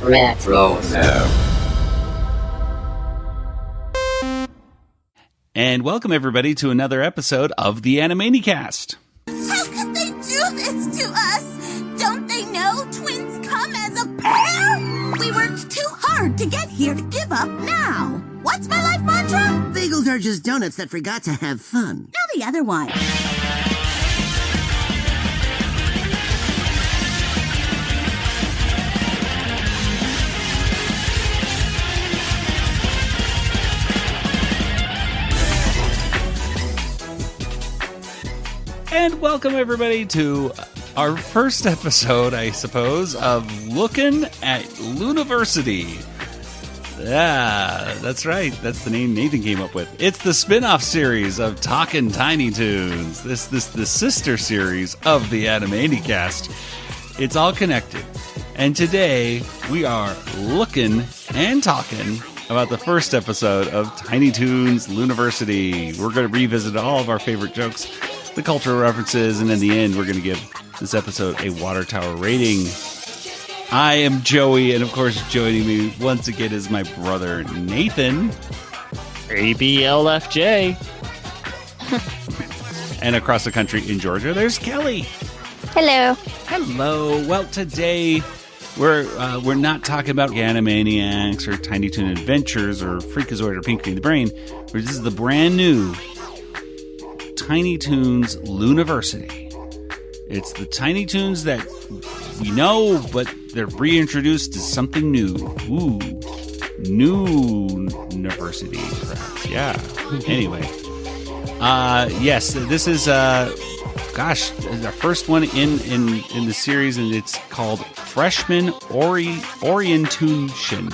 Retro. And welcome everybody to another episode of the Animanicast. How could they do this to us? Don't they know twins come as a pair? We worked too hard to get here to give up now. What's my life mantra? Bagels are just donuts that forgot to have fun. Now the other one. And welcome everybody to our first episode, I suppose, of Lookin' at Looniversity. Yeah, that's right. That's the name Nathan came up with. It's the spin-off series of Talkin' Tiny Toons. This the sister series of the Animanicast. It's all connected. And today we are looking and talking about the first episode of Tiny Toons Looniversity. We're going to revisit all of our favorite jokes, the cultural references, and in the end, we're going to give this episode a Water Tower rating. I am Joey, and of course, joining me once again is my brother, Nathan. ABLFJ. And across the country in Georgia, there's Kelly. Hello. Hello. Well, today we're not talking about Animaniacs or Tiny Toon Adventures or Freakazoid or Pinky and the Brain. This is the brand new Tiny Toons Looniversity. It's the Tiny Toons that we know, but they're reintroduced as something new. Ooh, new university, perhaps. Yeah. Anyway, yes, this is our first one in the series, and it's called Freshman Orientoontion.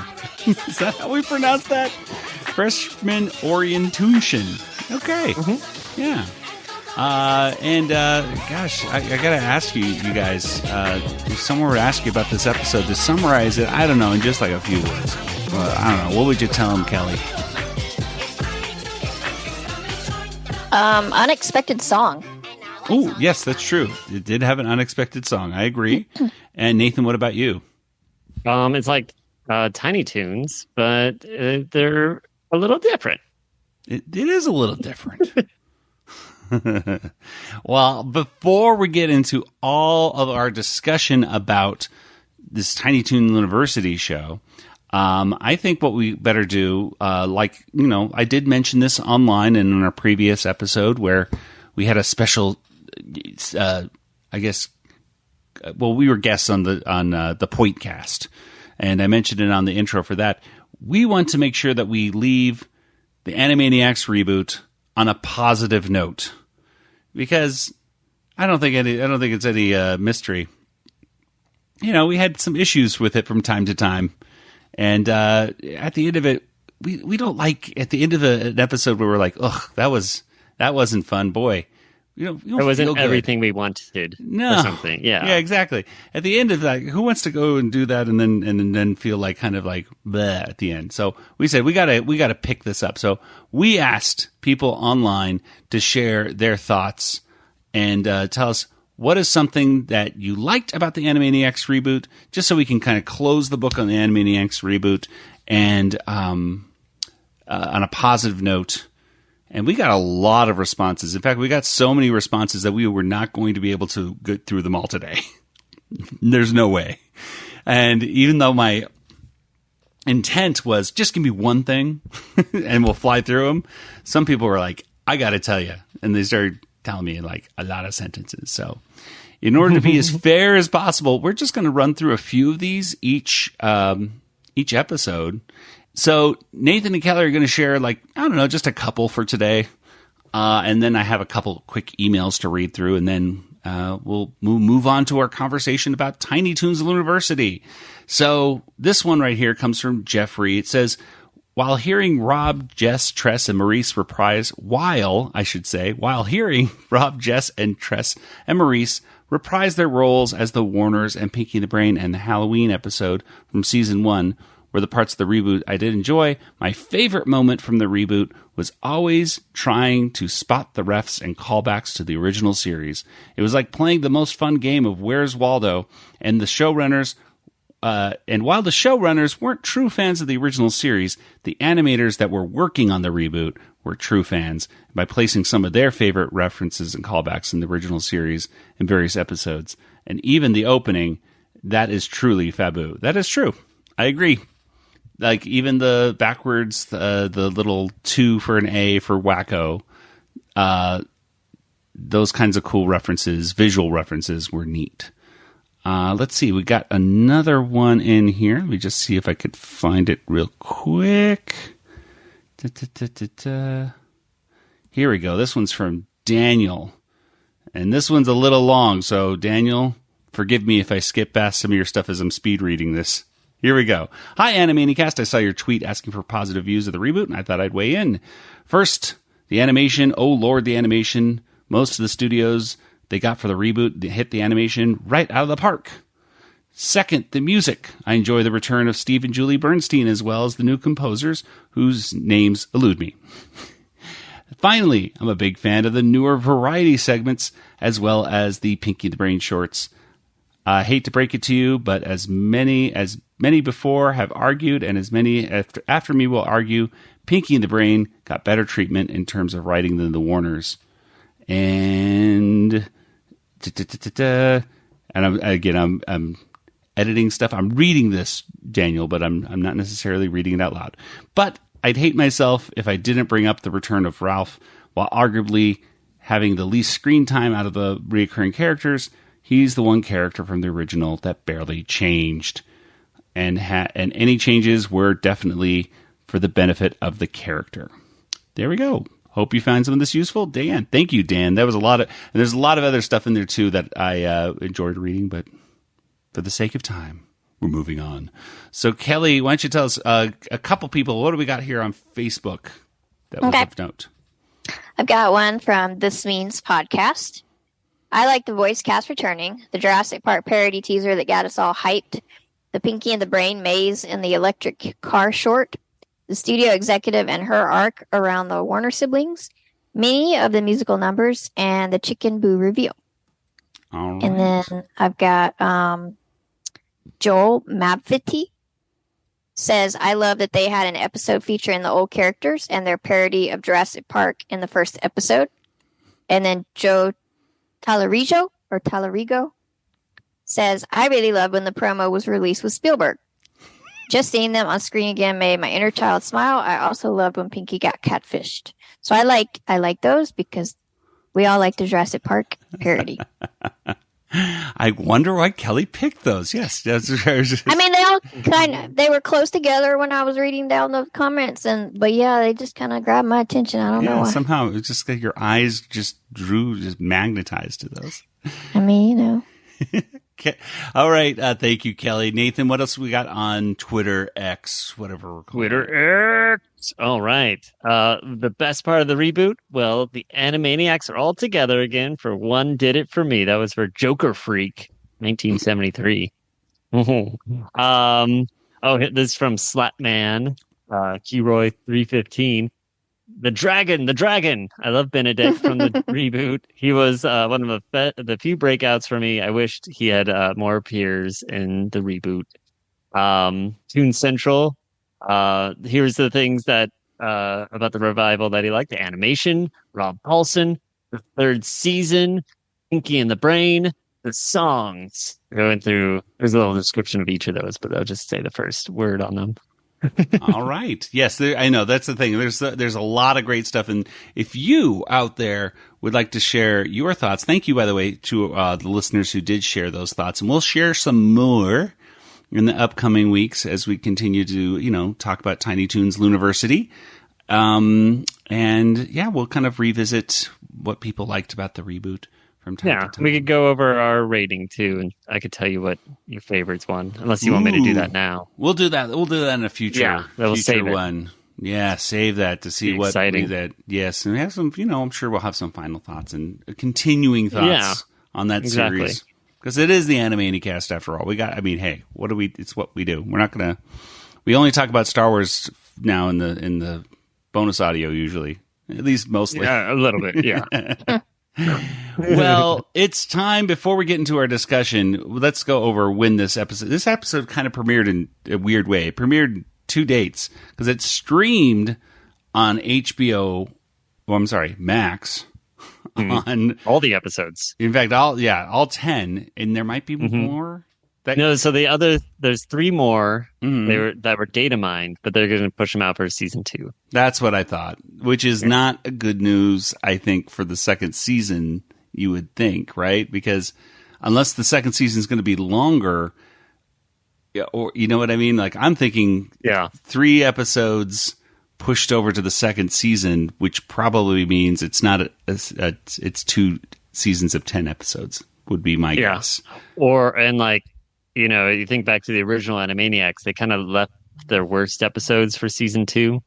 Is that how we pronounce that? Freshman Orientoontion. Okay. Mm-hmm. Yeah. Gosh, I gotta ask you guys, if someone were to ask you about this episode, to summarize it, I don't know, in just like a few words. I don't know. What would you tell them, Kelly? Unexpected song. Oh, yes, that's true. It did have an unexpected song. I agree. And Nathan, what about you? It's like Tiny Toons, but they're a little different. It is a little different. Well, before we get into all of our discussion about this Tiny Toon Looniversity show, I think what we better do, I did mention this online and in our previous episode where we had a special, we were guests on the Pointcast, and I mentioned it on the intro for that. We want to make sure that we leave the Animaniacs reboot on a positive note, because I don't think it's any mystery. You know, we had some issues with it from time to time, and at the end of it, we don't like at the end of an episode where we're like, ugh, that wasn't fun, boy. You don't it wasn't feel good. Everything we wanted. No. Or something. Yeah, exactly. At the end of that, who wants to go and do that and then feel like kind of like bleh at the end? So we said we gotta pick this up. So we asked people online to share their thoughts and tell us what is something that you liked about the Animaniacs reboot, just so we can kind of close the book on the Animaniacs reboot and on a positive note. And we got a lot of responses. In fact, we got so many responses that we were not going to be able to get through them all today. There's no way. And even though my intent was just give me one thing and we'll fly through them, some people were like, I got to tell you. And they started telling me like a lot of sentences. So in order to be as fair as possible, we're just going to run through a few of these each episode. So Nathan and Kelly are going to share, just a couple for today. And then I have a couple quick emails to read through, and then we'll move on to our conversation about Tiny Toons Looniversity. So this one right here comes from Jeffrey. It says, while hearing Rob, Jess, Tress, and Maurice reprise their roles as the Warners and Pinky and the Brain and the Halloween episode from season 1, were the parts of the reboot I did enjoy, my favorite moment from the reboot was always trying to spot the refs and callbacks to the original series. It was like playing the most fun game of Where's Waldo, and the showrunners And while the showrunners weren't true fans of the original series, the animators that were working on the reboot were true fans by placing some of their favorite references and callbacks in the original series in various episodes. And even the opening, that is truly Fabu. That is true. I agree. Like even the backwards, the little 2 for an A for wacko, those kinds of cool references, visual references were neat. Let's see. We got another one in here. Let me just see if I could find it real quick. Here we go. This one's from Daniel. And this one's a little long. So, Daniel, forgive me if I skip past some of your stuff as I'm speed reading this. Here we go. Hi, Animanicast. I saw your tweet asking for positive views of the reboot, and I thought I'd weigh in. First, the animation. Oh, Lord, the animation. Most of the studios they got for the reboot hit the animation right out of the park. Second, the music. I enjoy the return of Steve and Julie Bernstein as well as the new composers whose names elude me. Finally, I'm a big fan of the newer variety segments as well as the Pinky the Brain shorts. I hate to break it to you, but as many before have argued and as many after me will argue, Pinky and the Brain got better treatment in terms of writing than the Warners. And I'm editing stuff. I'm reading this, Daniel, but I'm not necessarily reading it out loud. But I'd hate myself if I didn't bring up the return of Ralph, while arguably having the least screen time out of the recurring characters. He's the one character from the original that barely changed, and any changes were definitely for the benefit of the character. There we go. Hope you find some of this useful, Dan. Thank you, Dan. That was and there's a lot of other stuff in there too that I enjoyed reading, but for the sake of time, we're moving on. So, Kelly, why don't you tell us a couple people? What do we got here on Facebook that was of note? I've got one from This Means Podcast. I like the voice cast returning, the Jurassic Park parody teaser that got us all hyped, the Pinky and the Brain maze in the electric car short, the studio executive and her arc around the Warner siblings, many of the musical numbers, and the Chicken Boo reveal. All right. And then I've got Joel Mabfitty says, I love that they had an episode featuring the old characters and their parody of Jurassic Park in the first episode. And then Joe Talarigo says, I really love when the promo was released with Spielberg. Just seeing them on screen again made my inner child smile. I also loved when Pinky got catfished. So I like those because we all like the Jurassic Park parody. I wonder why Kelly picked those. Yes. I mean, they were close together when I was reading down the comments, but yeah, they just kind of grabbed my attention. I don't know why. Somehow it's just that your eyes just magnetized to those. I mean, you know. Okay. All right. Thank you, Kelly. Nathan, what else we got on Twitter, X, whatever we're calling Twitter X. All right. The best part of the reboot, well, the Animaniacs are all together again for One Did It For Me. That was for Joker Freak, 1973. This is from Slapman, Keyroy 315. The dragon. I love Benedict from the reboot. He was one of the few breakouts for me. I wished he had more peers in the reboot. Toon Central. Here's the things that about the revival that he liked: the animation, Rob Paulson, the third season, Pinky and the Brain, the songs. Going through, there's a little description of each of those, but I'll just say the first word on them. All right. Yes, I know. That's the thing. There's a lot of great stuff. And if you out there would like to share your thoughts, thank you, by the way, to the listeners who did share those thoughts. And we'll share some more in the upcoming weeks as we continue to, talk about Tiny Toons Looniversity. And yeah, we'll kind of revisit what people liked about the reboot. From time to time. We could go over our rating too, and I could tell you what your favorites one. Unless you want me to do that now. We'll do that. We'll do that in a future save one. Yeah, save that to see what that. Yes, and we have some. I'm sure we'll have some final thoughts and continuing thoughts on that series because it is the Animanicast after all. Hey, what do we? It's what we do. We're not gonna. We only talk about Star Wars now in the bonus audio usually, at least mostly. Yeah, a little bit. Yeah. Well, it's time, before we get into our discussion, let's go over when this episode kind of premiered in a weird way. It premiered 2 dates because it streamed on HBO. Well, I'm sorry, Max. On all the episodes. In fact, all 10, and there might be more. No, so there's 3 more that were data mined, but they're going to push them out for season 2. That's what I thought, which is not a good news, I think, for the second season, you would think, right? Because unless the second season is going to be longer, or you know what I mean? Like, I'm thinking 3 episodes pushed over to the second season, which probably means it's not it's 2 seasons of 10 episodes would be my guess. You think back to the original Animaniacs, they kind of left their worst episodes for season 2.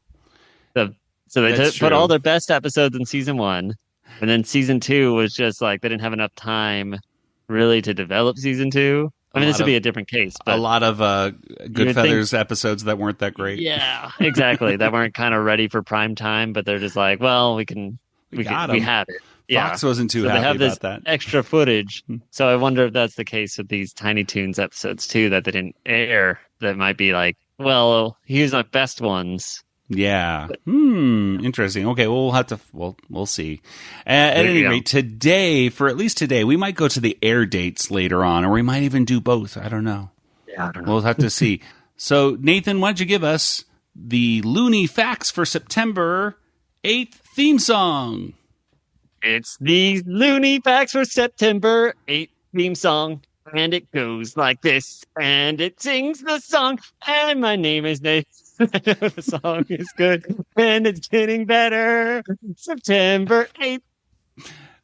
So they put all their best episodes in season 1, and then season 2 was just like they didn't have enough time really to develop season 2. I mean, this would be a different case. But a lot of Goodfeathers episodes that weren't that great. Yeah, exactly. That weren't kind of ready for prime time, but they're just like, well, we have it. Fox wasn't too happy they have about that. Extra footage. So I wonder if that's the case with these Tiny Toons episodes too that they didn't air. That might be like, well, here's our best ones. Yeah. Interesting. Okay, well, we'll see. At any rate, today, we might go to the air dates later on, or we might even do both. I don't know. Yeah, I don't know. We'll have to see. So, Nathan, why don't you give us the Looney Facts for September 8th theme song? It's the Looney Facts for September 8th theme song, and it goes like this, and it sings the song, and my name is Nathan. I know the song is good, and it's getting better. September 8th.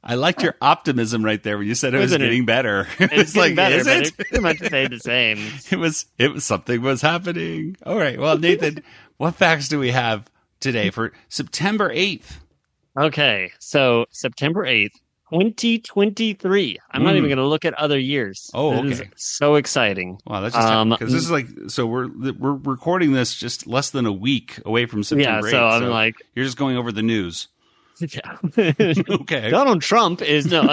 I liked your optimism right there when you said it was getting better. It's like, better, is it? It's pretty much the same. It was something was happening. All right. Well, Nathan, what facts do we have today for September 8th? Okay, so September 8th, 2023. I'm not even going to look at other years. Oh, okay. This is so exciting. Wow, that's just because this is like, so we're recording this just less than a week away from September 8th. So I'm like, you're just going over the news. Yeah. Okay. Donald Trump is no.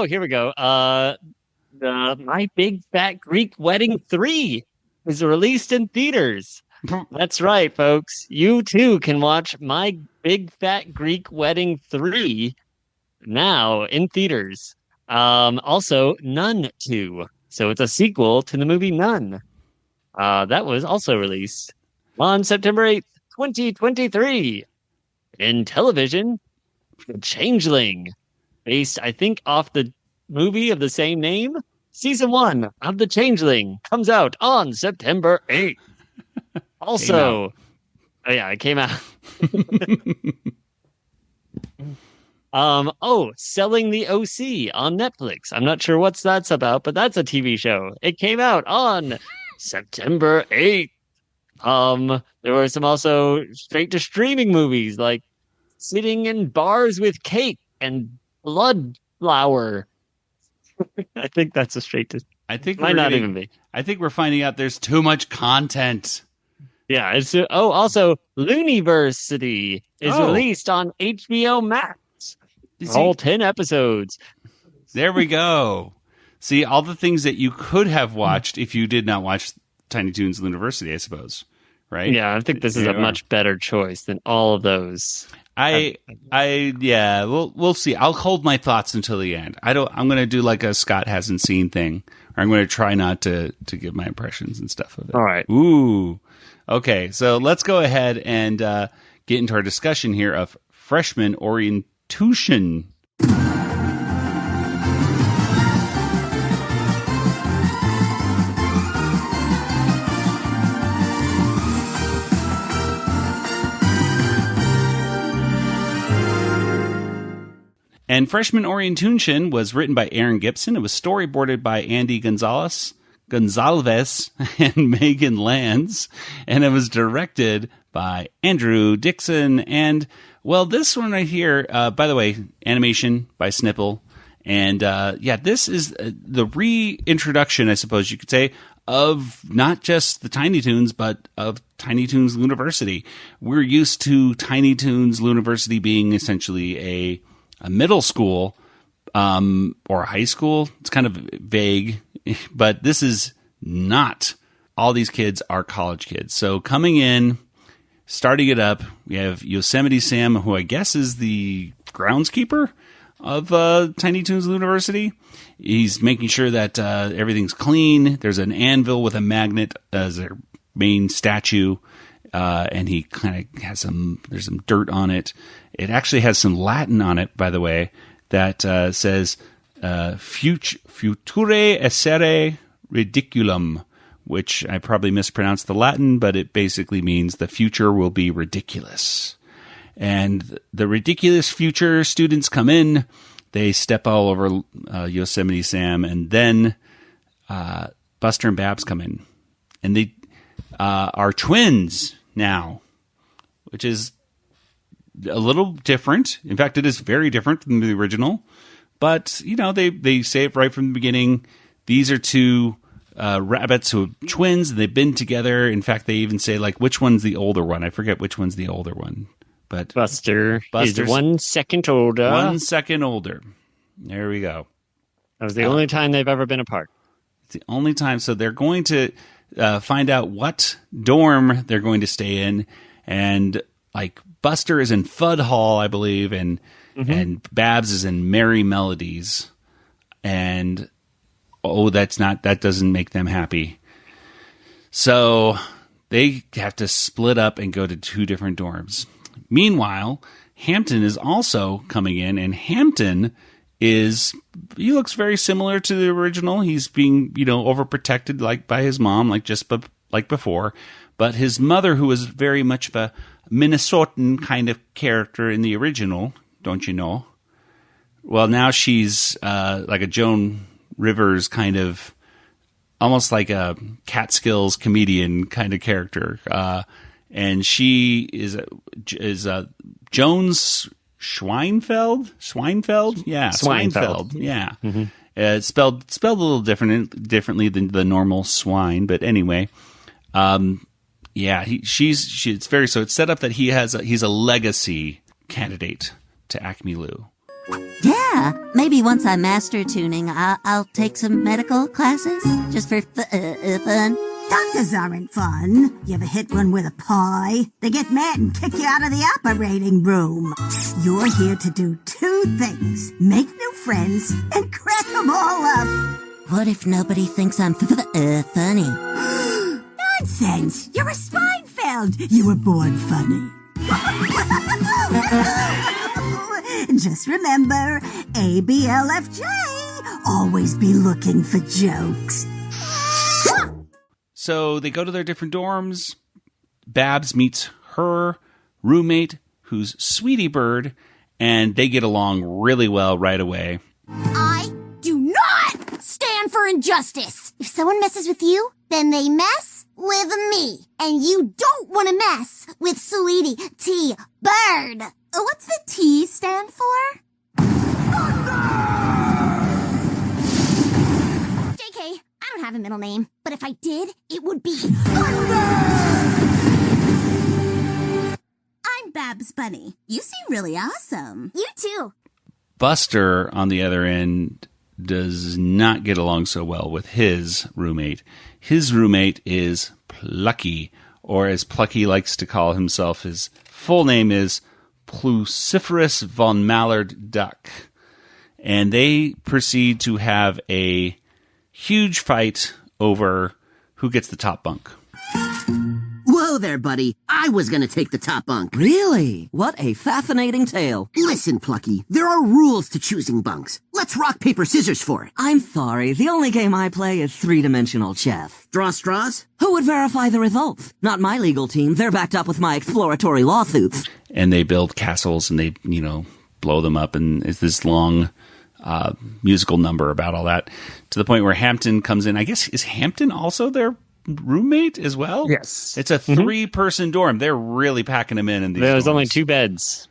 Here we go. My Big Fat Greek Wedding 3 is released in theaters. That's right, folks. You too can watch My Big Fat Greek Wedding 3 now in theaters. Also, Nun 2. So it's a sequel to the movie Nun. That was also released on September 8th, 2023. In television, The Changeling, based, I think, off the movie of the same name. Season 1 of The Changeling comes out on September 8th. Also, it came out. Selling the OC on Netflix. I'm not sure what that's about, but that's a TV show. It came out on September 8th. There were some also straight to streaming movies like Sitting in Bars with Cake and Blood Flower. I think that's a straight to. I think might not even be. I think we're finding out there's too much content. Yeah, it's also Looniversity is released on HBO Max. All 10 episodes. There we go. See, all the things that you could have watched if you did not watch Tiny Toons Looniversity, I suppose. Right? Yeah, I think this is a much better choice than all of those. We'll see. I'll hold my thoughts until the end. I'm going to do like a Scott hasn't seen thing, or I'm going to try not to give my impressions and stuff of it. All right. Ooh. Okay, so let's go ahead and get into our discussion here of freshman Orientoontion. And Freshman Orientoontion was written by Aaron Gibson. It was storyboarded by Andy Gonzalez and Megan Lands. And it was directed by Andrew Dixon. And, well, this one right here, by the way, animation by Snipple. And, this is the reintroduction, I suppose you could say, of not just the Tiny Toons, but of Tiny Toons Looniversity. We're used to Tiny Toons Looniversity being essentially a middle school or a high school. It's kind of vague, but this is not. All these kids are college kids. So coming in, starting it up, we have Yosemite Sam, who I guess is the groundskeeper of Tiny Toons Looniversity. He's making sure that everything's clean. There's an anvil with a magnet as their main statue, and he kind of has there's some dirt on it. It actually has some Latin on it, by the way, that says future essere ridiculum, which I probably mispronounced the Latin, but it basically means the future will be ridiculous. And the ridiculous future students come in, they step all over Yosemite Sam, and then Buster and Babs come in. And they are twins now, which is a little different. In fact, it is very different from the original. But, they say it right from the beginning. These are two rabbits who are twins. They've been together. In fact, they even say, which one's the older one? I forget which one's the older one. But Buster is 1 second older. 1 second older. There we go. That was the only time they've ever been apart. It's the only time. So they're going to find out what dorm they're going to stay in. And Buster is in Fudd Hall, I believe, and Babs is in Merry Melodies. And that doesn't make them happy. So they have to split up and go to 2 different dorms. Meanwhile, Hampton is also coming in, and Hampton he looks very similar to the original. He's being, overprotected by his mom, just like before. But his mother, who was very much of a Minnesotan kind of character in the original, don't you know? Well, now she's like a Joan Rivers kind of, almost like a Catskills comedian kind of character. And she is Jones Schweinfeld? Yeah, Schweinfeld. Yeah. Mm-hmm. Spelled a little differently than the normal swine, but anyway. It's very, so it's set up that he's a legacy candidate to Acme Lou. Yeah, maybe once I master tuning, I'll take some medical classes just for fun. Doctors aren't fun. You ever hit one with a pie? They get mad and kick you out of the operating room. You're here to do 2 things. Make new friends and crack them all up. What if nobody thinks I'm funny? Nonsense! You're a Schweinfeld! You were born funny. Just remember, ABLFJ, always be looking for jokes. So they go to their different dorms. Babs meets her roommate, who's Sweetie Bird, and they get along really well right away. I do not stand for injustice. If someone messes with you, then they mess with me. And you don't want to mess with Sweetie T. Bird. What's the T stand for? JK, I don't have a middle name, but if I did, it would be Thunder! I'm Babs Bunny. You seem really awesome. You too. Buster, on the other end, does not get along so well with his roommate. His roommate is Plucky, or as Plucky likes to call himself, his full name is Pluciferous von Mallard Duck. And they proceed to have a huge fight over who gets the top bunk. Whoa there, buddy. I was gonna take the top bunk. Really? What a fascinating tale. Listen, Plucky, there are rules to choosing bunks. Let's rock, paper, scissors for it. I'm sorry, the only game I play is 3-dimensional chess. Draw straws? Who would verify the results? Not my legal team. They're backed up with my exploratory lawsuits. And they build castles and they, blow them up. And it's this long musical number about all that, to the point where Hampton comes in. I guess, is Hampton also their roommate as well? Yes. It's a 3-person dorm. They're really packing them in. These There's dorms. only 2 beds.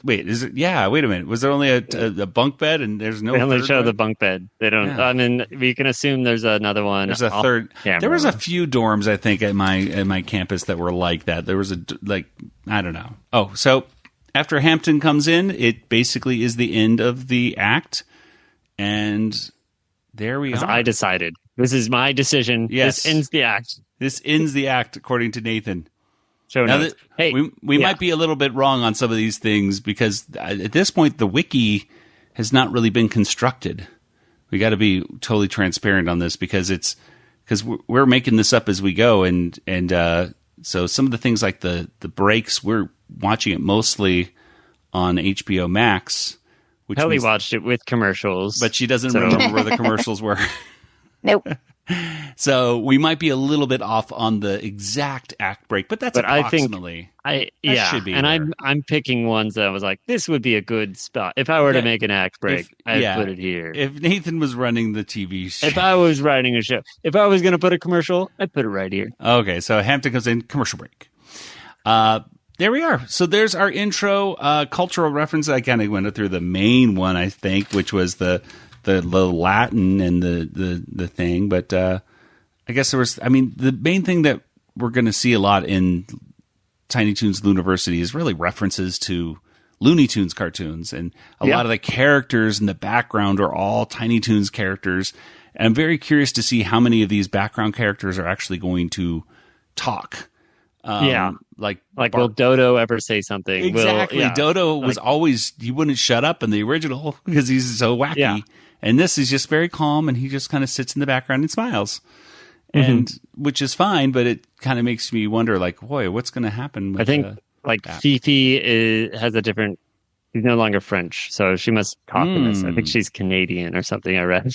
Wait, is it? Yeah, wait a minute. Was there only a bunk bed and there's no? They only third show one? the bunk bed. They don't. Yeah. I mean, we can assume there's another one. There's a off third. camera. There was a few dorms, I think, at my campus that were like that. There was I don't know. Oh, so after Hampton comes in, it basically is the end of the act, and there we As are. I decided. This is my decision. Yes. This ends the act. This ends the act, according to Nathan. Show Now notes. that, Hey, we yeah. might be a little bit wrong on some of these things because at this point the wiki has not really been constructed. We got to be totally transparent on this because we're making this up as we go, and so some of the things like the breaks, we're watching it mostly on HBO Max. Which Kelly means- watched it with commercials, but she doesn't So- remember where the commercials were. Nope. So we might be a little bit off on the exact act break, but that's But I think- approximately. should be. And there. I'm picking ones that I was like, this would be a good spot if I were Yeah. to make an act break. I'd put it here. If Nathan was running the TV show. If I was writing a show, if I was going to put a commercial, I'd put it right here. Okay, so Hampton comes in, commercial break. There we are. So there's our intro cultural reference. I kind of went through the main one, I think, which was the Latin and the thing. But I guess there was, the main thing that we're going to see a lot in Tiny Toons Looniversity is really references to Looney Tunes cartoons. And a lot of the characters in the background are all Tiny Toons characters. And I'm very curious to see how many of these background characters are actually going to talk. Like will Dodo ever say something? Exactly. Dodo was always, he wouldn't shut up in the original because he's so wacky. Yeah. And this is just very calm and he just kind of sits in the background and smiles. And which is fine, but it kind of makes me wonder, like, boy, what's going to happen with I think Fifi has a different. She's no longer French, so she must talk in this. I think she's Canadian or something. I read.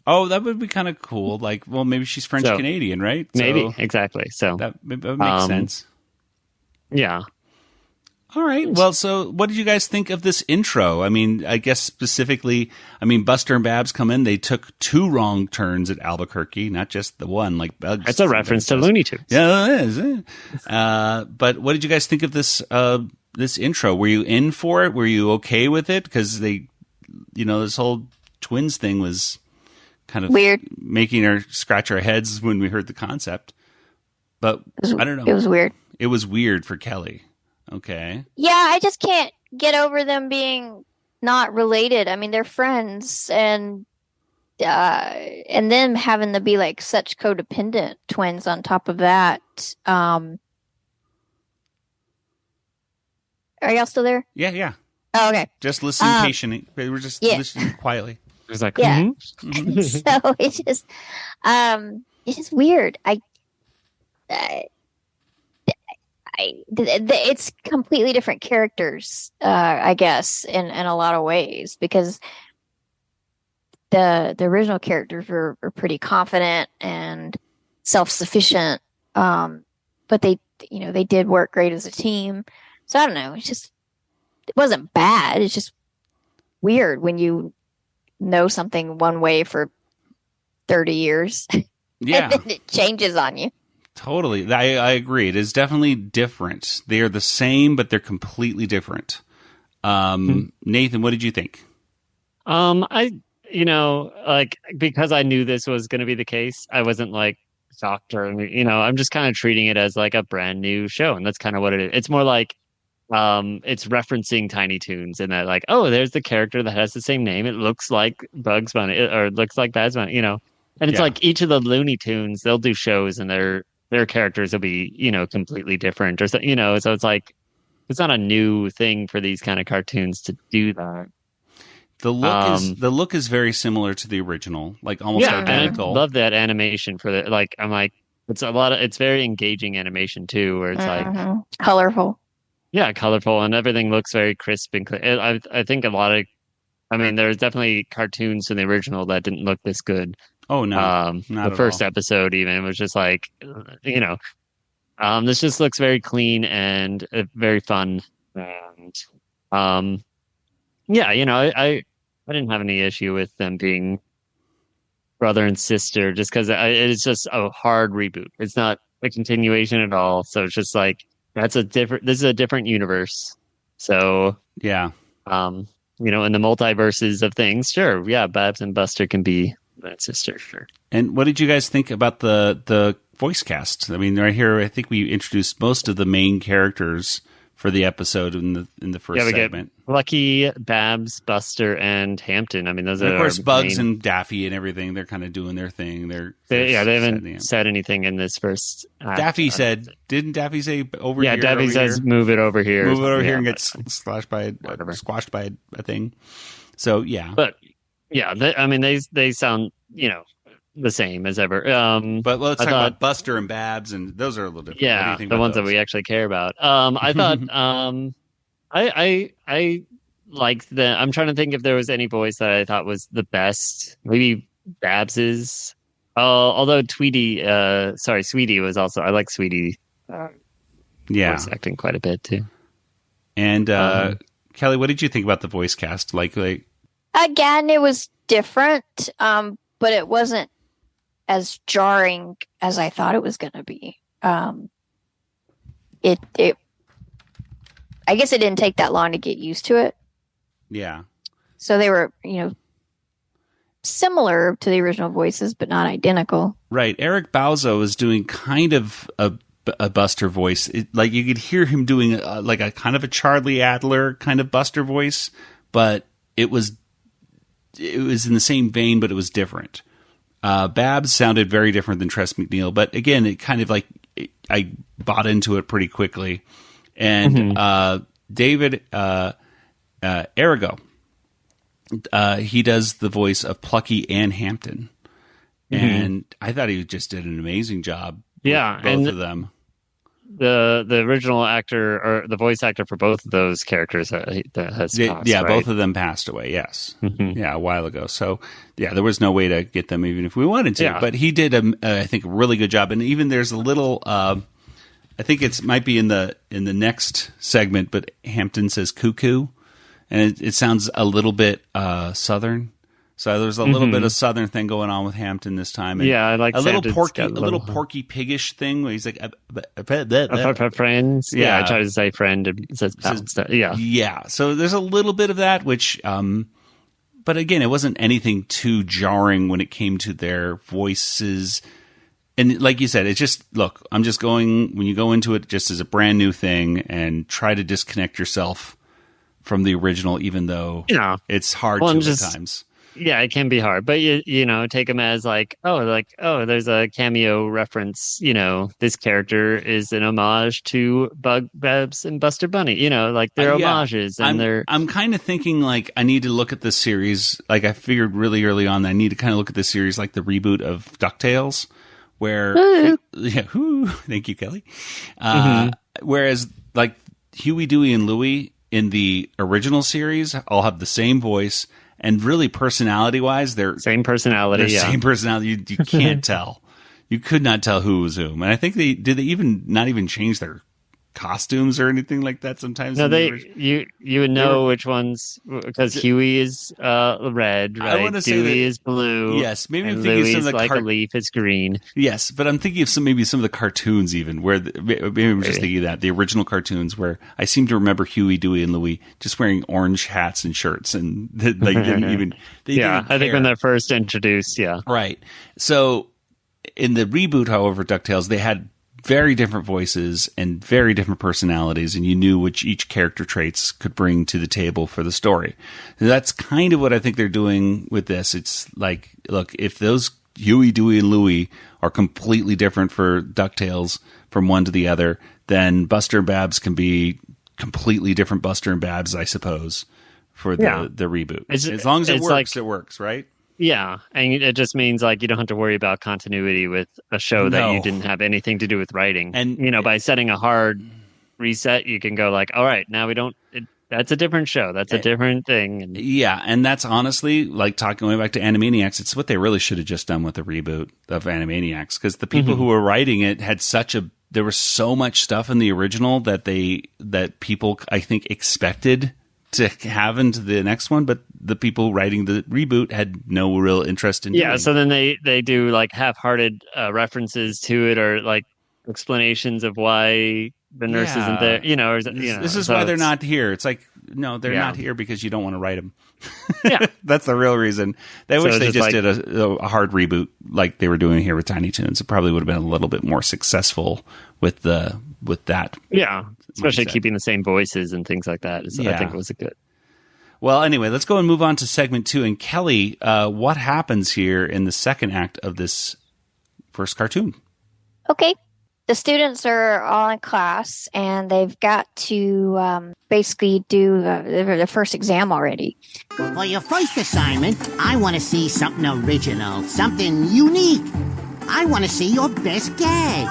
Oh, that would be kind of cool. Like, well, maybe she's French Canadian, right? Maybe So exactly. So that makes sense. Yeah. All right. Well, so what did you guys think of this intro? I mean, I guess specifically, Buster and Babs come in. They took 2 wrong turns at Albuquerque, not just the one, like Bugs. That's a reference to Looney Tunes. Yeah, it is. But what did you guys think of this this intro? Were you in for it? Were you okay with it? Because this whole twins thing was kind of Weird. making her scratch our heads when we heard the concept. But I don't know. It was weird. It was weird for Kelly. Okay. Yeah, I just can't get over them being not related. I mean, they're friends, and them having to be like such codependent twins on top of that. Are y'all still there? Yeah. Oh, okay. Just listen patiently. We were just listening quietly. It was like, Yeah. So it's just weird. It's completely different characters, I guess, in a lot of ways, because the original characters were pretty confident and self-sufficient, but they did work great as a team. So I don't know. It wasn't bad. It's just weird when you know something one way for 30 years. Yeah. And then it changes on you. Totally. I agree. It is definitely different. They are the same, but they're completely different. Nathan, what did you think? Because I knew this was going to be the case, I wasn't like shocked or, I'm just kind of treating it as like a brand new show. And that's kind of what it is. It's more like, it's referencing Tiny Toons and that like, oh, there's the character that has the same name. It looks like Bugs Bunny or it looks like Bugs Bunny, and it's like each of the Looney Tunes, they'll do shows and their characters will be, completely different or so, so it's like, it's not a new thing for these kind of cartoons to do that. The look is very similar to the original, like almost identical. And I love that animation for the, like, I'm like, it's very engaging animation too, where it's like colorful. Yeah, colorful, and everything looks very crisp and clear. I think a lot of, there's definitely cartoons in the original that didn't look this good. Oh no, not the first episode even was just like, this just looks very clean and very fun, and I didn't have any issue with them being brother and sister, just because it's just a hard reboot. It's not a continuation at all, so it's just like this is a different universe. So Yeah. In the multiverses of things, sure, yeah, Babs and Buster can be that sister, sure. And what did you guys think about the voice cast? I mean, right here, I think we introduced most of the main characters for the episode in the first segment. Lucky, Babs, Buster, and Hampton. I mean, those are, of course, Bugs and Daffy and everything. They're kind of doing their thing. They haven't said anything in this first. Daffy said, didn't Daffy say over here? Yeah, Daffy says, "Move it over here." Move it over here and get squashed by a thing. So yeah, but yeah, they sound the same as ever. But let's talk about Buster and Babs, and those are a little different. Yeah, what do you think the about ones those? that we actually care about. I thought I liked the. I'm trying to think if there was any voice that I thought was the best. Maybe Babs's. Although Sweetie was also. I like Sweetie. Voice acting quite a bit too. And Kelly, what did you think about the voice cast? Like again, it was different, but it wasn't as jarring as I thought it was going to be. I guess it didn't take that long to get used to it. Yeah. So they were, similar to the original voices, but not identical. Right. Eric Bauza was doing kind of a Buster voice. Like you could hear him doing like a kind of a Charlie Adler kind of Buster voice, but it was in the same vein, but it was different. Babs sounded very different than Tress MacNeille, but again, it kind of like I bought into it pretty quickly. And David Arago, he does the voice of Plucky and Hampton, and I thought he just did an amazing job. Yeah, with both of them. The original actor or the voice actor for both of those characters has passed, right? Both of them passed away. Yes, yeah, a while ago. So yeah, there was no way to get them even if we wanted to. Yeah. But he did I think a really good job. And even there's a little. I think it might be in the next segment, but Hampton says cuckoo, and it sounds a little bit Southern. So there's a little bit of Southern thing going on with Hampton this time. And I like a little porky piggish thing where he's like friends. Yeah, I try to say friend. It says yeah. So there's a little bit of that, which, but again, it wasn't anything too jarring when it came to their voices. And like you said, it's just, look, I'm just going, when you go into it just as a brand new thing and try to disconnect yourself from the original, even though it's hard at times. Yeah, it can be hard, but you take them as there's a cameo reference. This character is an homage to Babs and Buster Bunny. They're homages, and I'm kind of thinking like I need to look at this series. Like I figured really early on that I need to kind of look at this series like the reboot of DuckTales, where thank you, Kelly. Whereas like Huey, Dewey, and Louie in the original series all have the same voice. And really, personality-wise, they're same personality. Same personality. You can't tell. You could not tell who was whom. And I think they even not even change their costumes or anything like that. Sometimes no, you would know which ones because Huey is red, right? I want to say Dewey is blue. Yes, maybe and I'm thinking Louie of some is of the like a leaf. It's green. Yes, but I'm thinking of maybe some of the cartoons even where maybe I'm just thinking of that the original cartoons where I seem to remember Huey, Dewey, and Louie just wearing orange hats and shirts and they didn't even. I think when they're first introduced, right. So in the reboot, however, DuckTales, they had very different voices and very different personalities, and you knew which each character traits could bring to the table for the story. And that's kind of what I think they're doing with this. It's like, look, if those Huey, Dewey, and Louie are completely different for DuckTales from one to the other, then Buster and Babs can be completely different Buster and Babs, I suppose, for the reboot. As long as it works, it works, right? Yeah, and it just means like you don't have to worry about continuity with a show that you didn't have anything to do with writing. And by setting a hard reset, you can go like, all right, now we don't. That's a different show. That's a different thing. And that's honestly like going back to Animaniacs. It's what they really should have just done with the reboot of Animaniacs because the people who were writing it had there was so much stuff in the original that people I think expected to have into the next one, but the people writing the reboot had no real interest in doing. So then they do like half-hearted references to it or like explanations of why the nurse isn't there, or is it, this is so why they're it's- not here. It's like, no, they're Yeah. not here because you don't want to write them. Yeah. That's the real reason. They So wish it's they just just like- did a hard reboot like they were doing here with Tiny Toons. It probably would have been a little bit more successful with that. Yeah, especially mindset. keeping the same voices and things like that. I think it was a good. Well, anyway, let's go and move on to segment 2. And Kelly, what happens here in the second act of this first cartoon? Okay. The students are all in class and they've got to basically do the first exam already. For your first assignment, I want to see something original, something unique. I want to see your best gag.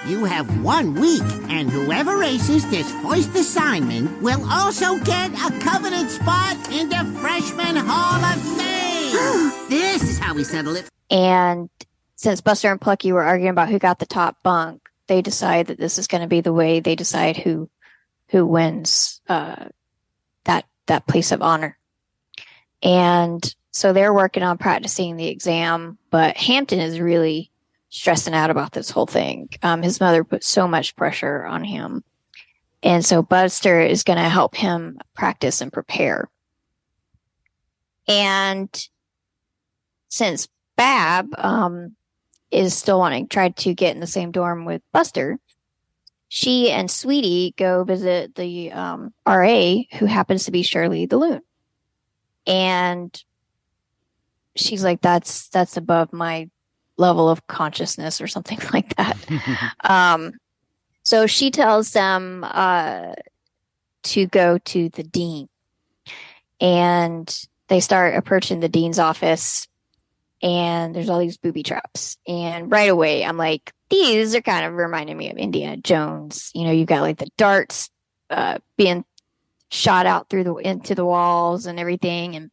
You have 1 week, and whoever aces this first assignment will also get a coveted spot in the Freshman Hall of Fame. This is how we settle it. And since Buster and Plucky were arguing about who got the top bunk, they decide that this is going to be the way they decide who wins that place of honor. And so they're working on practicing the exam, but Hampton is really stressing out about this whole thing. His mother put so much pressure on him. And so Buster is going to help him practice and prepare. And since Bab is still wanting to try to get in the same dorm with Buster, she and Sweetie go visit the RA, who happens to be Shirley the Loon. And she's like, that's above my level of consciousness or something like that. So she tells them to go to the dean. And they start approaching the dean's office. And there's all these booby traps. And right away, I'm like, these are kind of reminding me of Indiana Jones. You've got like the darts being shot out into the walls and everything. And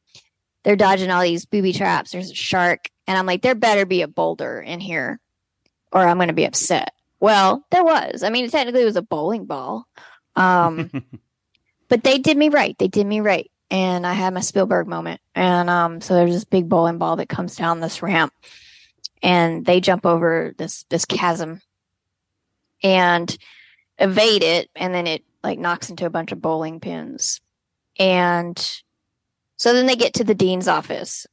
they're dodging all these booby traps. There's a shark. And I'm like, there better be a boulder in here or I'm going to be upset. Well, there was. I mean, technically it was a bowling ball. But they did me right. And I had my Spielberg moment. And so there's this big bowling ball that comes down this ramp. And they jump over this chasm and evade it. And then it like knocks into a bunch of bowling pins. And so then they get to the dean's office.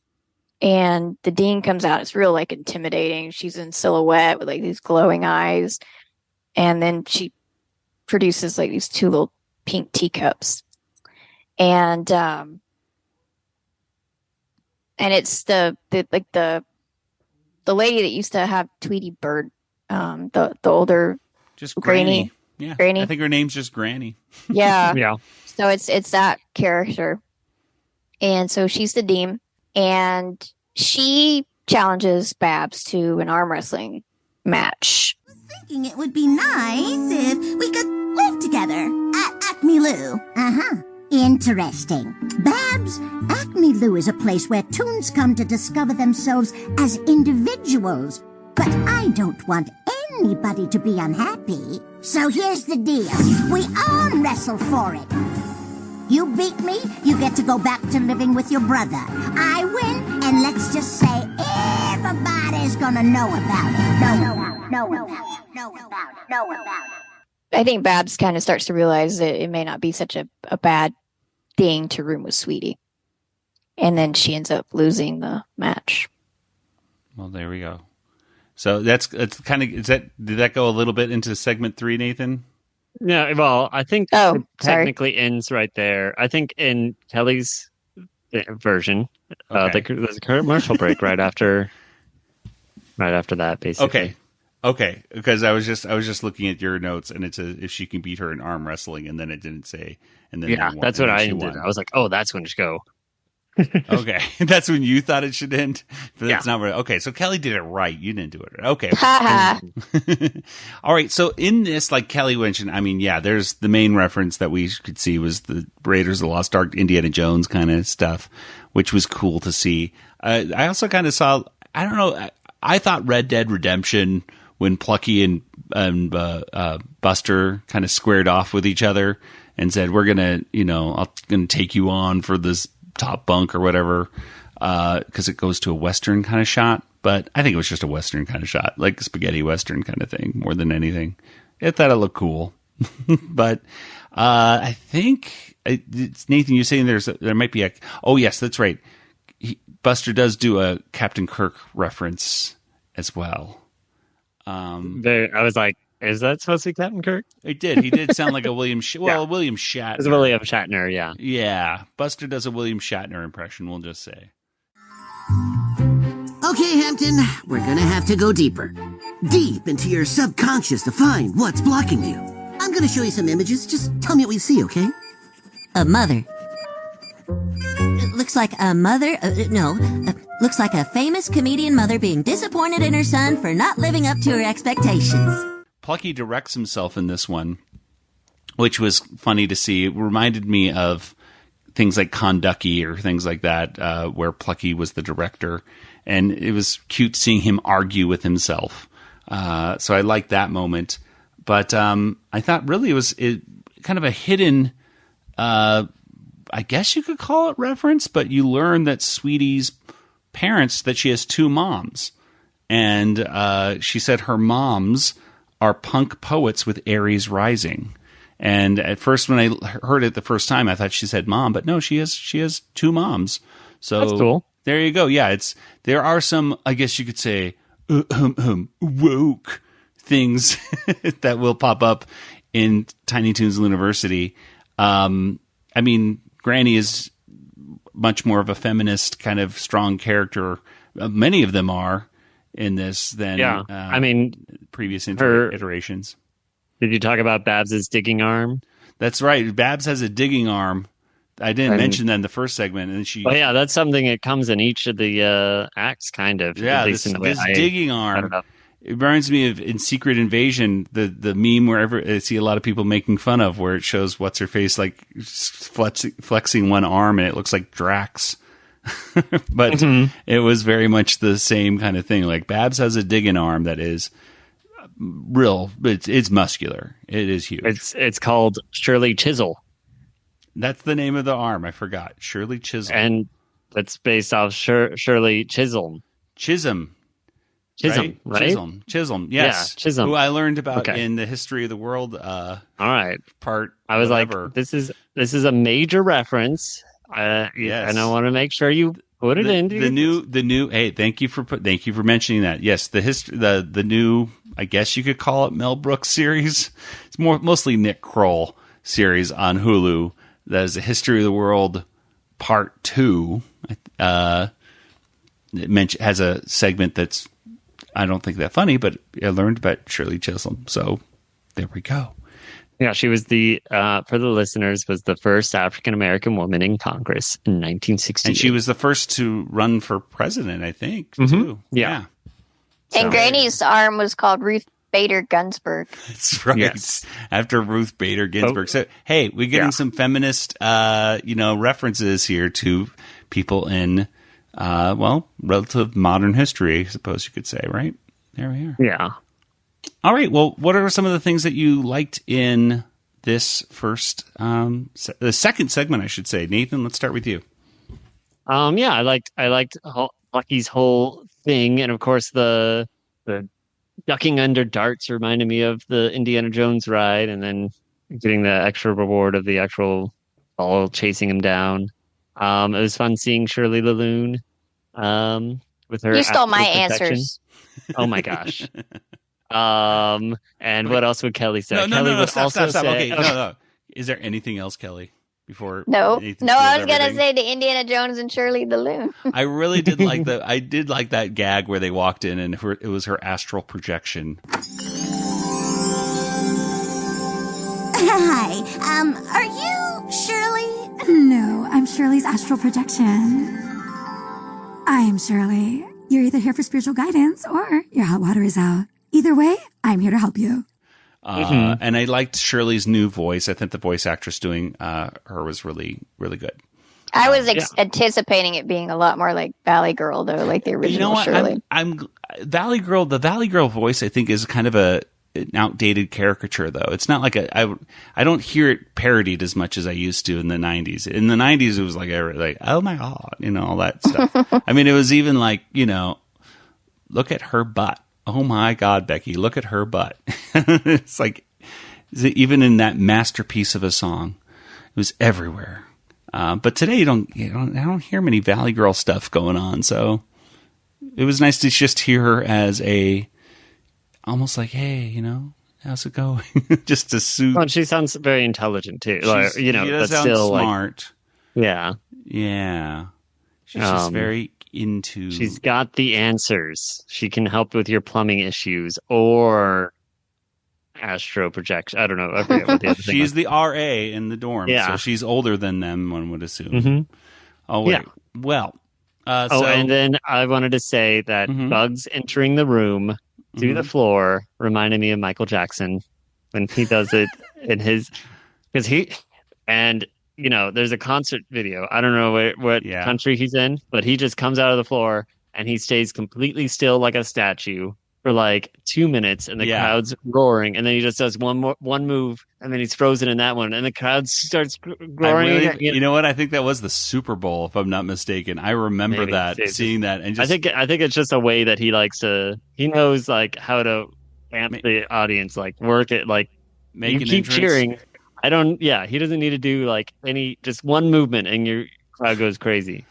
And the dean comes out. It's real like intimidating. She's in silhouette with like these glowing eyes. And then she produces like these 2 little pink teacups. And it's the lady that used to have Tweety Bird, the older Just Granny. Yeah, Granny. I think her name's just Granny. Yeah. Yeah. So it's that character. And so she's the dean. And she challenges Babs to an arm wrestling match. Thinking it would be nice if we could live together at Acme Lou. Uh-huh. Interesting. Babs, Acme Lou is a place where toons come to discover themselves as individuals. But I don't want anybody to be unhappy. So here's the deal. We arm wrestle for it. You beat me, you get to go back to living with your brother. I win, and let's just say everybody's gonna know about it. Know about it. I think Babs kind of starts to realize that it may not be such a bad thing to room with Sweetie. And then she ends up losing the match. Well, there we go. So it's kind of, did that go a little bit into segment 3, Nathan? Yeah, well, I think Oh, it sorry. technically ends right there. I think in Kelly's version, Okay. there's a commercial break right after that, basically. Okay, because I was just looking at your notes, and it says if she can beat her in arm wrestling, and then it didn't say. And then Yeah, they won, that's and what then I she did. won. I was like, oh, that's when it should go. Okay, that's when you thought it should end, but that's Yeah. not right. Okay, so Kelly did it right. You didn't do it right. Okay. Ha All right. So in this, like Kelly mentioned, I mean, yeah, there's the main reference that we could see was the Raiders of the Lost Ark, Indiana Jones kind of stuff, which was cool to see. I also kind of saw, I don't know, I thought Red Dead Redemption when Plucky and Buster kind of squared off with each other and said, we're going to, I'm going to take you on for this top bunk or whatever, because it goes to a Western kind of shot. But I think it was just a Western kind of shot, like a spaghetti Western kind of thing, more than anything. I thought it looked cool. But I think it's Nathan. You're saying there might be a. Oh yes, that's right. Buster does do a Captain Kirk reference as well. I was like, is that supposed to be Captain Kirk? It did. He did sound like a William William Shatner. It's William Shatner, yeah. Yeah. Buster does a William Shatner impression, we'll just say. Okay, Hampton, we're gonna have to go deeper. Deep into your subconscious to find what's blocking you. I'm gonna show you some images. Just tell me what you see, okay? A mother. It looks like a mother. Looks like a famous comedian mother being disappointed in her son for not living up to her expectations. Plucky directs himself in this one, which was funny to see. It reminded me of things like Konducky or things like that, where Plucky was the director. And it was cute seeing him argue with himself. So I liked that moment. But I thought really it was kind of a hidden, I guess you could call it reference, but you learn that Sweetie's parents, that she has two moms. And she said her moms are punk poets with Aries rising. And at first, when I heard it the first time, I thought she said mom, but no, she has two moms. So that's cool. There you go. Yeah, there are some, I guess you could say, woke things that will pop up in Tiny Toons Looniversity. I mean, Granny is much more of a feminist kind of strong character. Many of them are in this than I mean, previous iterations. Did you talk about Babs's digging arm? That's right. Babs has a digging arm. I didn't mention that in the first segment, and she. Oh yeah, that's something that comes in each of the acts, kind of. Yeah, this digging arm. It reminds me of in Secret Invasion, the meme where I see a lot of people making fun of, where it shows what's her face like flexing one arm, and it looks like Drax. But it was very much the same kind of thing. Like Babs has a digging arm that is real. It's muscular. It is huge. It's called Shirley Chisel. That's the name of the arm. I forgot. Shirley Chisholm. And that's based off Shirley Chisholm. Chisholm, right? Chisholm. Yes. Yeah, Chisholm. Who I learned about in the History of the World all right. part. I was whatever. like, this is a major reference. Yes. And I want to make sure you put it into the new. Hey, thank you for mentioning that. Yes, the new. I guess you could call it Mel Brooks series. It's mostly Nick Kroll series on Hulu. That is the History of the World Part 2. It has a segment that's, I don't think that funny, but I learned about Shirley Chisholm. So there we go. Yeah, she was for the listeners, was the first African-American woman in Congress in 1968. And she was the first to run for president, I think, too. Yeah. And Granny's arm was called Ruth Bader Ginsburg. That's right. Yes. After Ruth Bader Ginsburg. So, hey, we're getting some feminist, references here to people in, relative modern history, I suppose you could say, right? There we are. Yeah. All right. Well, what are some of the things that you liked in this first, the second segment, I should say? Nathan, let's start with you. I liked Lucky's whole thing, and of course the ducking under darts reminded me of the Indiana Jones ride, and then getting the extra reward of the actual ball chasing him down. It was fun seeing Shirley the Loon with her. You stole my protection. answers. Oh my gosh. And what else would Kelly say? No, stop. Okay, no. Is there anything else, Kelly? Before No, Nathan I was steals gonna everything? say the Indiana Jones and Shirley the Loon. I really did like that. I did like that gag where they walked in and it was her astral projection. Hi, are you Shirley? No, I'm Shirley's astral projection. I am Shirley. You're either here for spiritual guidance or your hot water is out. Either way, I'm here to help you. And I liked Shirley's new voice. I think the voice actress doing her was really, really good. I was anticipating it being a lot more like Valley Girl, though, like the original You know what? Shirley. I'm Valley Girl. The Valley Girl voice, I think, is kind of an outdated caricature, though. It's not like I don't hear it parodied as much as I used to in the 90s. In the 90s, it was like oh my God, all that stuff. I mean, it was even like, look at her butt. Oh my God, Becky, look at her butt. It's like even in that masterpiece of a song, it was everywhere. But today I don't hear many Valley Girl stuff going on. So it was nice to just hear her as almost like, hey, how's it going? Just to soothe. Well, she sounds very intelligent too. She does sound still smart. Yeah. She's just very into. She's got the answers. She can help with your plumbing issues or astro projection. I don't know. I forget what the other thing She's was. the RA in the dorm, so she's older than them, one would assume. Mm-hmm. Oh, wait. Yeah. Well. And then I wanted to say that Bugs entering the room through the floor reminded me of Michael Jackson when he does it in his, because there's a concert video. I don't know what country he's in, but he just comes out of the floor and he stays completely still like a statue for like 2 minutes, and the crowd's roaring, and then he just does one move, and then he's frozen in that one, and the crowd starts roaring again. You know what? I think that was the Super Bowl, if I'm not mistaken. I remember seeing that, and just, I think it's just a way that he likes to. He knows like how to amp the audience, like work it, like make you an keep entrance. cheering. He doesn't need to do like just one movement, and your crowd goes crazy,